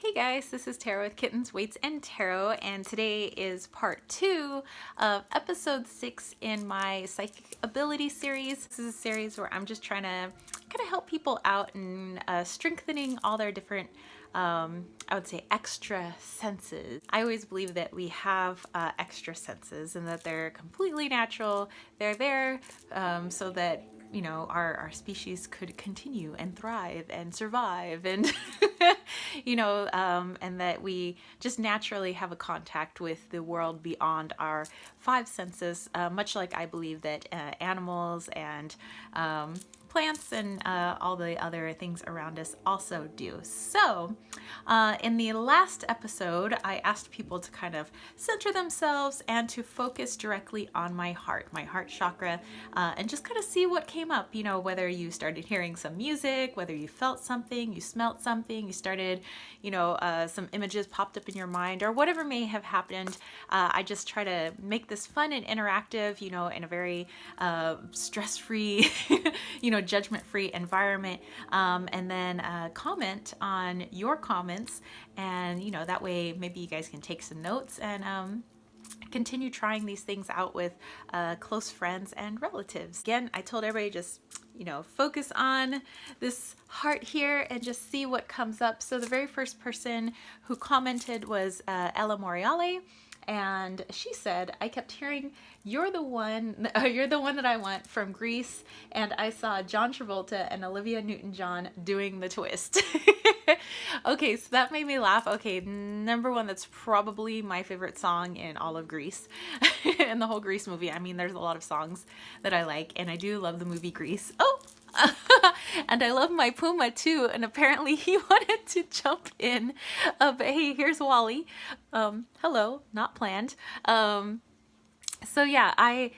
Hey guys, this is Tarot with Kittens, Weights, and Tarot, and today is part 2 of episode 6 in my Psychic Ability series. This is a series where I'm just trying to kind of help people out in strengthening all their different, I would say, extra senses. I always believe that we have extra senses and that they're completely natural. They're there so that you know, our species could continue and thrive and survive and, you know, and that we just naturally have a contact with the world beyond our five senses, much like I believe that animals and plants and all the other things around us also do. So in the last episode, I asked people to kind of center themselves and to focus directly on my heart chakra, and just kind of see what came up, you know, whether you started hearing some music, whether you felt something, you smelt something, you started, you know, some images popped up in your mind, or whatever may have happened. I just try to make this fun and interactive, you know, in a very stress-free, you know, judgment-free environment, and then comment on your comments, and you know, that way maybe you guys can take some notes and continue trying these things out with close friends and relatives. Again, I told everybody just, you know, focus on this heart here and just see what comes up. So the very first person who commented was Ella Moriale. And she said, I kept hearing, you're the one that I want from Greece. And I saw John Travolta and Olivia Newton-John doing the twist. Okay, so that made me laugh. Okay, number one, that's probably my favorite song in all of Grease. In the whole Grease movie. I mean, there's a lot of songs that I like, and I do love the movie Grease. Oh! And I love my Puma too, and apparently he wanted to jump in. But hey, here's Wally. Hello, not planned. So yeah, I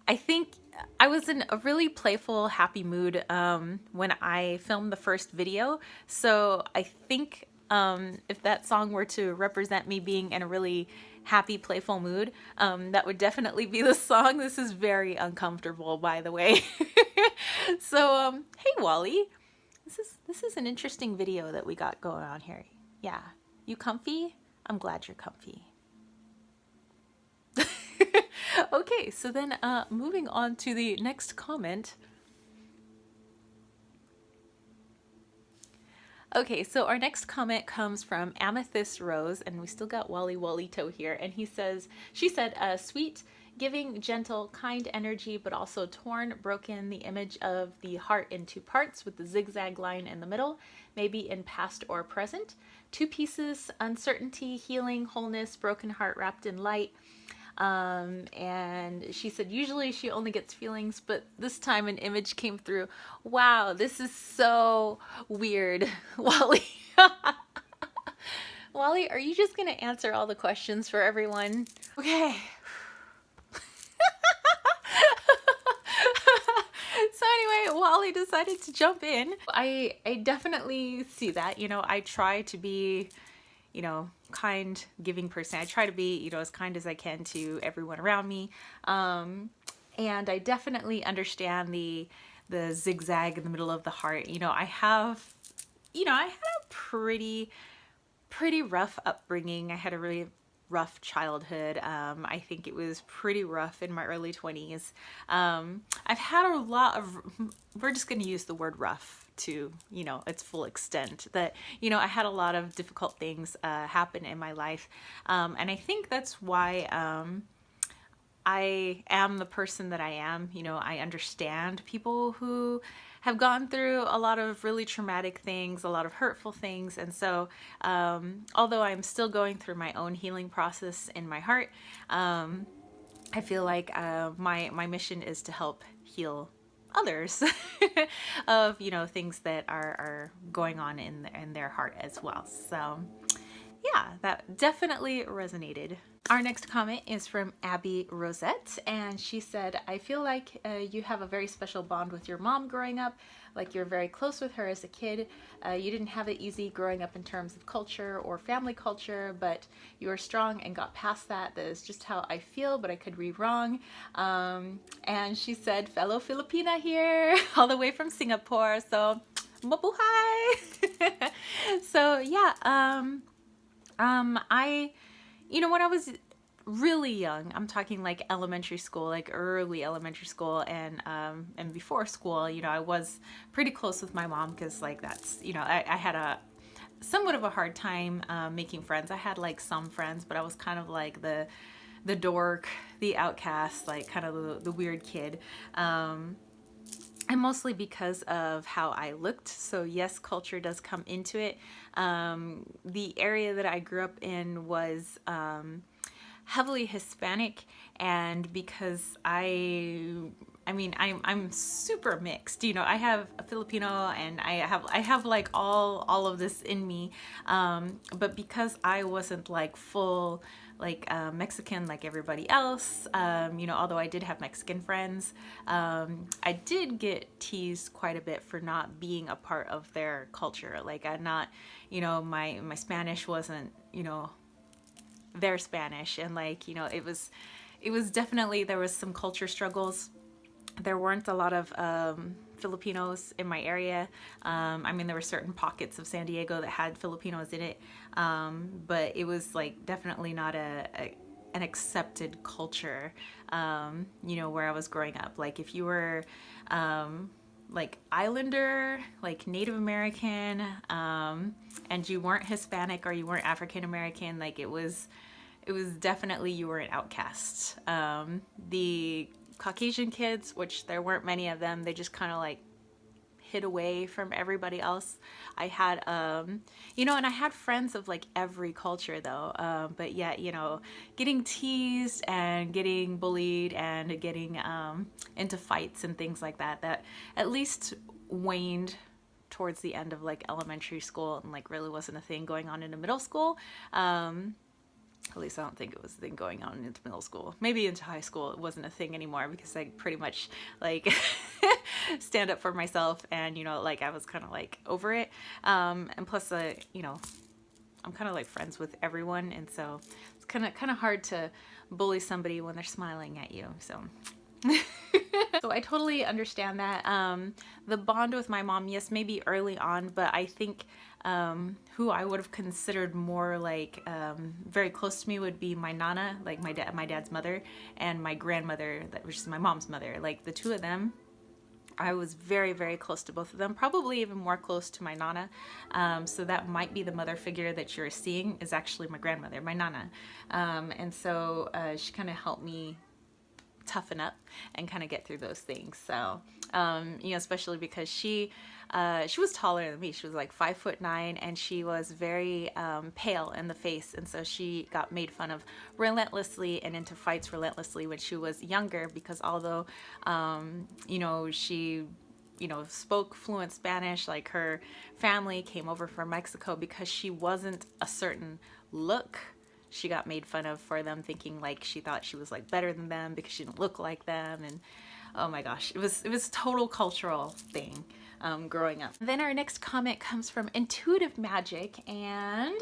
think I was in a really playful, happy mood when I filmed the first video. So I think if that song were to represent me being in a really happy, playful mood, that would definitely be the song. This is very uncomfortable, by the way. So hey Wally, this is an interesting video that we got going on here. Yeah, you comfy? I'm glad you're comfy. Okay, so then moving on to the next comment. Okay, so our next comment comes from Amethyst Rose, and we still got Wally Wallito here, and she said, sweet, giving, gentle, kind energy, but also torn, broken, the image of the heart in two parts with the zigzag line in the middle, maybe in past or present. Two pieces, uncertainty, healing, wholeness, broken heart wrapped in light. And she said usually she only gets feelings, but this time an image came through. Wow, this is so weird. Wally. Wally, are you just gonna answer all the questions for everyone? Okay. So anyway, Wally decided to jump in. I definitely see that, you know, I try to be, you know, kind, giving person. I try to be, you know, as kind as I can to everyone around me. And I definitely understand the zigzag in the middle of the heart. You know, I had a pretty rough upbringing. I had a really rough childhood. I think it was pretty rough in my early 20s. I've had a lot of, we're just going to use the word rough to, you know, its full extent, that, you know, I had a lot of difficult things happen in my life. And I think that's why I am the person that I am. You know, I understand people who have gone through a lot of really traumatic things, a lot of hurtful things. And so, although I'm still going through my own healing process in my heart, I feel like my mission is to help heal others of, you know, things that are going on in their heart as well. So yeah, that definitely resonated. Our next comment is from Abby Rosette, and she said, I feel like you have a very special bond with your mom growing up, like you're very close with her as a kid. You didn't have it easy growing up in terms of culture or family culture, but you were strong and got past that. That is just how I feel, but I could be wrong. And she said, fellow Filipina here, all the way from Singapore, so mabuhay! So yeah, When I was really young, I'm talking like elementary school, like early elementary school, and before school, I was pretty close with my mom because like that's, I had a somewhat of a hard time making friends. I had like some friends, but I was kind of like the dork, the outcast, like kind of the weird kid. And mostly because of how I looked. So yes, culture does come into it. The area that I grew up in was heavily Hispanic, and because I'm super mixed. I have a Filipino, and I have like all of this in me. But because I wasn't like full like Mexican like everybody else, although I did have Mexican friends, I did get teased quite a bit for not being a part of their culture. Like I'm not, my Spanish wasn't, their Spanish, and like, it was definitely, there was some culture struggles. There weren't a lot of Filipinos in my area. There were certain pockets of San Diego that had Filipinos in it, but it was like definitely not an accepted culture, where I was growing up. Like if you were like Islander, like Native American, and you weren't Hispanic or you weren't African American, like it was definitely, you were an outcast. The Caucasian kids, which there weren't many of them, they just kind of like hid away from everybody else. I had, and I had friends of like every culture though. But yeah, getting teased and getting bullied and getting into fights and things like that, that at least waned towards the end of like elementary school, and like really wasn't a thing going on into middle school. At least I don't think it was a thing going on into middle school. Maybe into high school it wasn't a thing anymore, because I pretty much like stand up for myself, and like I was kind of like over it. And plus I'm kind of like friends with everyone, and so it's kind of hard to bully somebody when they're smiling at you. So so I totally understand that. The bond with my mom, yes, maybe early on, but I think who I would have considered more like very close to me would be my nana, like my dad's mother, and my grandmother, which is my mom's mother. Like the two of them, I was very, very close to both of them, probably even more close to my nana. So that might be the mother figure that you're seeing is actually my grandmother, my nana. And so she kind of helped me toughen up and kind of get through those things. So, especially because she was taller than me. She was like 5'9", and she was very pale in the face. And so she got made fun of relentlessly and into fights relentlessly when she was younger, because although, she spoke fluent Spanish, like her family came over from Mexico, because she wasn't a certain look, she got made fun of for them thinking like she thought she was like better than them because she didn't look like them. And oh my gosh, it was a total cultural thing growing up. Then our next comment comes from Intuitive Magic, and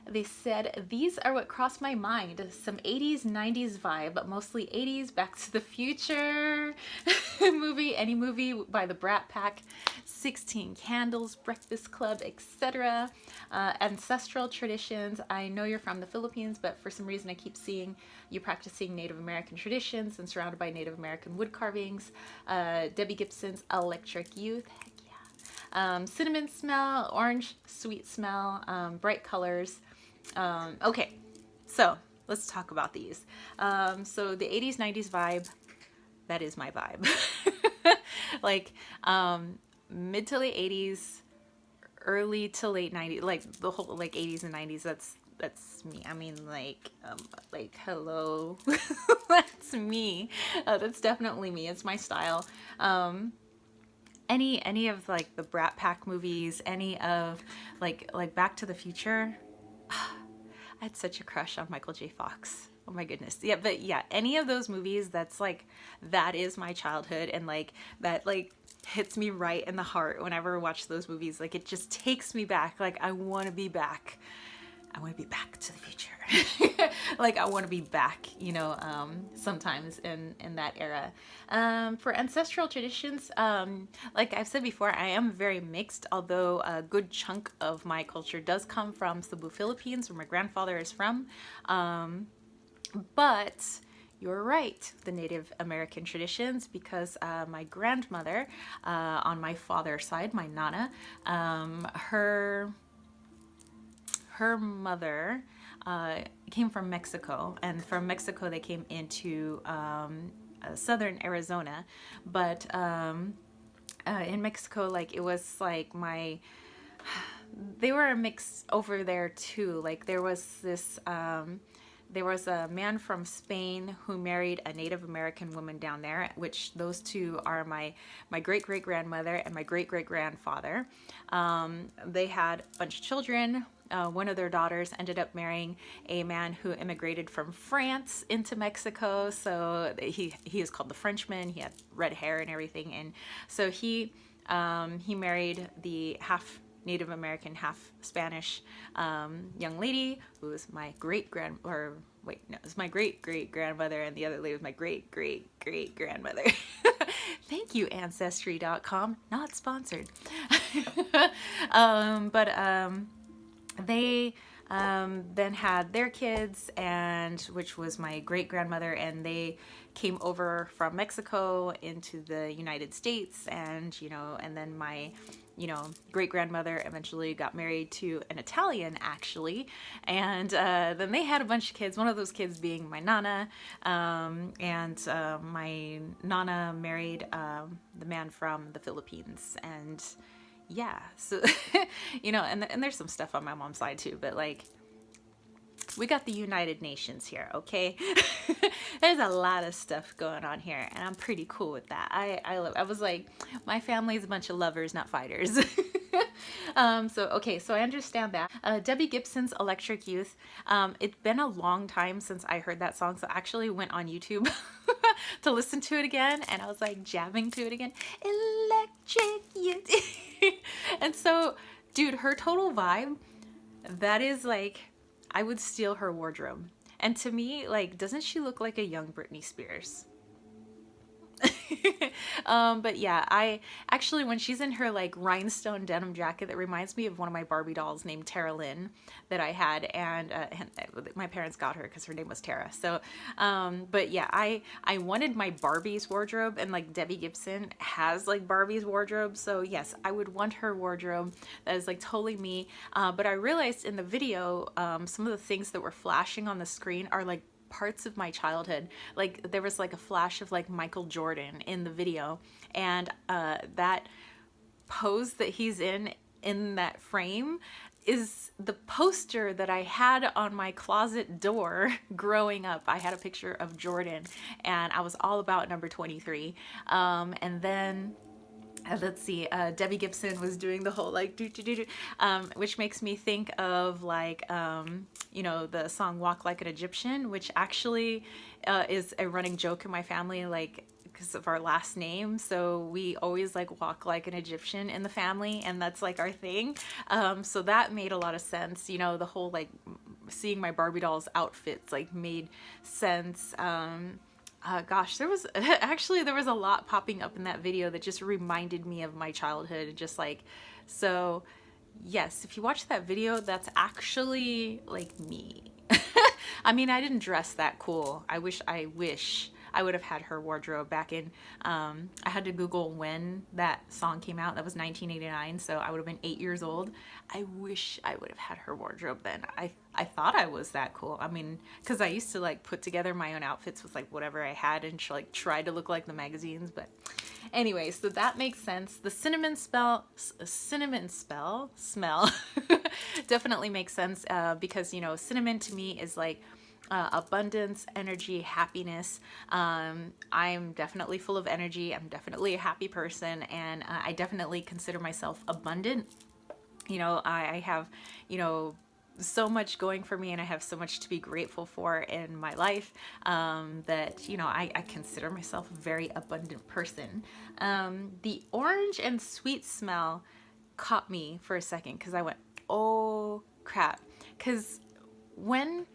they said, these are what crossed my mind. Some 80s, 90s vibe, but mostly 80s, Back to the Future any movie by the Brat Pack, 16 Candles, Breakfast Club, etc. Ancestral traditions. I know you're from the Philippines, but for some reason I keep seeing you practicing Native American traditions and surrounded by Native American wood carvings. Debbie Gibson's Electric Youth. Heck yeah. Cinnamon smell, orange sweet smell, bright colors. Okay, so let's talk about these. So the 80s, 90s vibe, that is my vibe. Like mid to late 80s, early to late 90s, like the whole like 80s and 90s, that's me. Like hello. That's me. That's definitely me. It's my style. Any of like the Brat Pack movies, any of like Back to the Future. I had such a crush on Michael J. Fox. Oh my goodness. Yeah, but yeah, any of those movies, that's like, that is my childhood, and like that like hits me right in the heart whenever I watch those movies. Like it just takes me back. Like I want to be back. I want to be back to the future. like I want to be back, you know, sometimes in that era. For ancestral traditions, like I've said before, I am very mixed, although a good chunk of my culture does come from Cebu, Philippines, where my grandfather is from. But you're right, the Native American traditions, because my grandmother, on my father's side, my Nana, her mother came from Mexico, and from Mexico they came into southern Arizona, but in Mexico, like it was like they were a mix over there too. Like there was a man from Spain who married a Native American woman down there, which those two are my great-great-grandmother and my great-great-grandfather. They had a bunch of children. One of their daughters ended up marrying a man who immigrated from France into Mexico. So he is called the Frenchman. He had red hair and everything. And so he married the half Native American, half Spanish young lady who was my it's my great-great-grandmother, and the other lady was my great-great-great-grandmother. Thank you, Ancestry.com. Not sponsored. They then had their kids, and which was my great-grandmother, and they came over from Mexico into the United States, and you know, and then my great-grandmother eventually got married to an Italian, actually, and then they had a bunch of kids, one of those kids being my Nana, and my Nana married the man from the Philippines, and yeah, so you know, and there's some stuff on my mom's side too, but like we got the United Nations here, okay? There's a lot of stuff going on here, and I'm pretty cool with that. I was like, my family's a bunch of lovers, not fighters. So I understand that. Debbie Gibson's Electric Youth. It's been a long time since I heard that song, so I actually went on YouTube to listen to it again, and I was like jamming to it again. Electric Youth. And so, dude, her total vibe, that is like, I would steal her wardrobe. And to me, like, doesn't she look like a young Britney Spears? But yeah, I actually, when she's in her like rhinestone denim jacket, that reminds me of one of my Barbie dolls named Tara Lynn that I had, and my parents got her because her name was Tara. So, but yeah, I wanted my Barbie's wardrobe, and like Debbie Gibson has like Barbie's wardrobe. So yes, I would want her wardrobe. That is like totally me. But I realized in the video, some of the things that were flashing on the screen are like parts of my childhood. Like there was like a flash of like Michael Jordan in the video, and that pose that he's in that frame is the poster that I had on my closet door growing up. I had a picture of Jordan, and I was all about number 23. And then let's see, Debbie Gibson was doing the whole like which makes me think of like you know, the song Walk Like an Egyptian, which actually is a running joke in my family, like because of our last name, so we always like walk like an Egyptian in the family, and that's like our thing. So that made a lot of sense, you know, the whole like seeing my Barbie dolls outfits like made sense. Gosh, there was a lot popping up in that video that just reminded me of my childhood, just like, so yes, if you watch that video, that's actually like me. I mean, I didn't dress that cool. I wish I would have had her wardrobe back in, I had to Google when that song came out. That was 1989, so I would have been 8 years old. I wish I would have had her wardrobe then. I thought I was that cool. I mean, because I used to like put together my own outfits with like whatever I had and like tried to look like the magazines. But anyway, so that makes sense. The cinnamon smell definitely makes sense, because, you know, cinnamon to me is like abundance, energy, happiness. I'm definitely full of energy. I'm definitely a happy person, and I definitely consider myself abundant. You know, I have, you know, so much going for me, and I have so much to be grateful for in my life, that, you know, I consider myself a very abundant person. The orange and sweet smell caught me for a second, because I went, oh crap, because when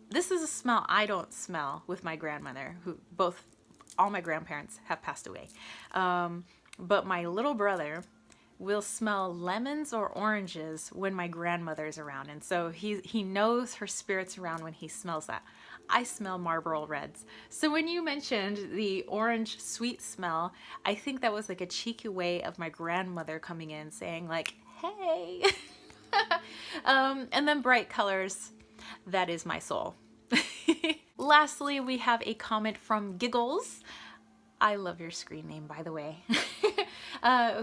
this is a smell I don't smell with my grandmother, who all my grandparents have passed away. But my little brother will smell lemons or oranges when my grandmother's around. And so he knows her spirit's around when he smells that. I smell Marlboro Reds. So when you mentioned the orange sweet smell, I think that was like a cheeky way of my grandmother coming in saying like, hey. And then bright colors, that is my soul. Lastly, we have a comment from Giggles. I love your screen name, by the way.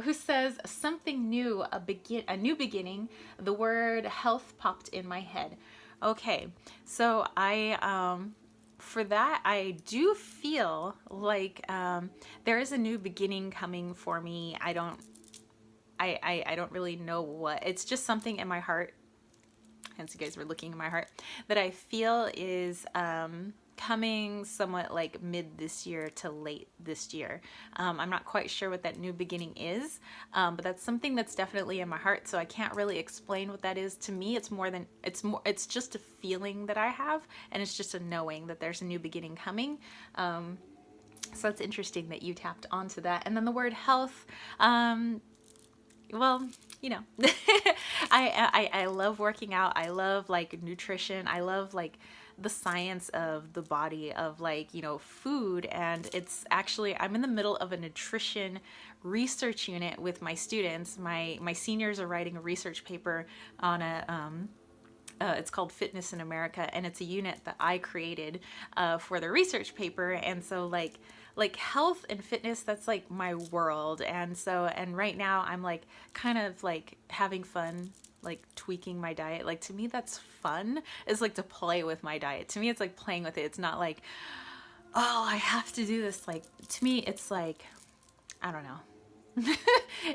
Who says, something new, a new beginning. The word health popped in my head. Okay, so for that, I do feel like there is a new beginning coming for me. I don't really know what. It's just something in my heart, hence you guys were looking in my heart, that I feel is coming somewhat like mid this year to late this year. I'm not quite sure what that new beginning is, but that's something that's definitely in my heart. So I can't really explain what that is. To me, it's just a feeling that I have, and it's just a knowing that there's a new beginning coming. So that's interesting that you tapped onto that. And then the word health, well, you know, I love working out. I love like nutrition. I love like the science of the body, of like, you know, food. And it's actually, I'm in the middle of a nutrition research unit with my students. My seniors are writing a research paper on it's called Fitness in America, and it's a unit that I created for the research paper. And so like health and fitness, that's like my world. And right now I'm like kind of like having fun, like tweaking my diet. Like, to me, that's fun. It's like to play with my diet. To me, it's like playing with it. It's not like, oh, I have to do this. Like, to me, it's like, I don't know.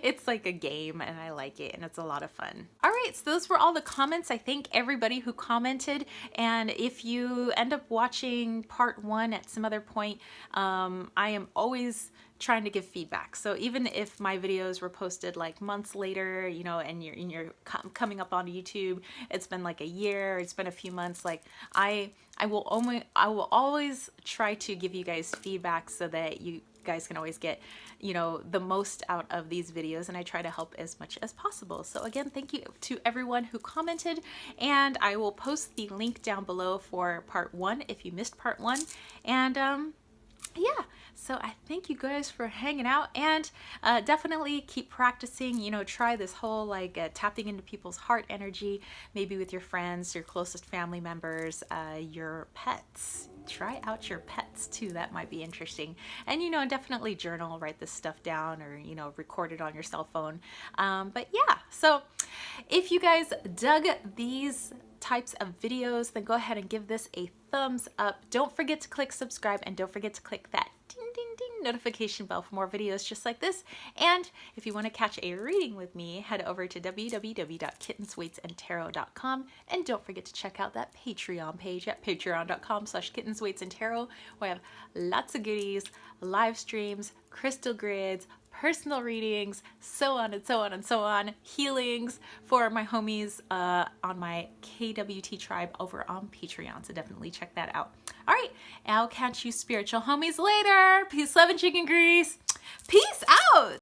It's like a game, and I like it, and it's a lot of fun. All right, so those were all the comments. I thank everybody who commented, and if you end up watching part 1 at some other point, I am always trying to give feedback. So even if my videos were posted like months later, you know, and you're coming up on YouTube, it's been like a year, it's been a few months, like I will always try to give you guys feedback so that you guys can always get, you know, the most out of these videos, and I try to help as much as possible. So again, thank you to everyone who commented, and I will post the link down below for part 1 if you missed part 1. And yeah, so I thank you guys for hanging out, and definitely keep practicing, you know, try this whole like tapping into people's heart energy, maybe with your friends, your closest family members, your pets. Try out your pets too, that might be interesting. And you know, definitely journal, write this stuff down, or you know, record it on your cell phone. But yeah, so if you guys dug these types of videos, then go ahead and give this a thumbs up. Don't forget to click subscribe, and don't forget to click that ding ding ding notification bell for more videos just like this. And if you want to catch a reading with me, head over to www.kittensweightsandtarot.com, and don't forget to check out that Patreon page at patreon.com/kittensweightsandtarot, where I have lots of goodies, live streams, crystal grids, personal readings, so on and so on and so on, healings for my homies on my KWT tribe over on Patreon. So definitely check that out. All right, I'll catch you spiritual homies later. Peace, love, and chicken grease. Peace out.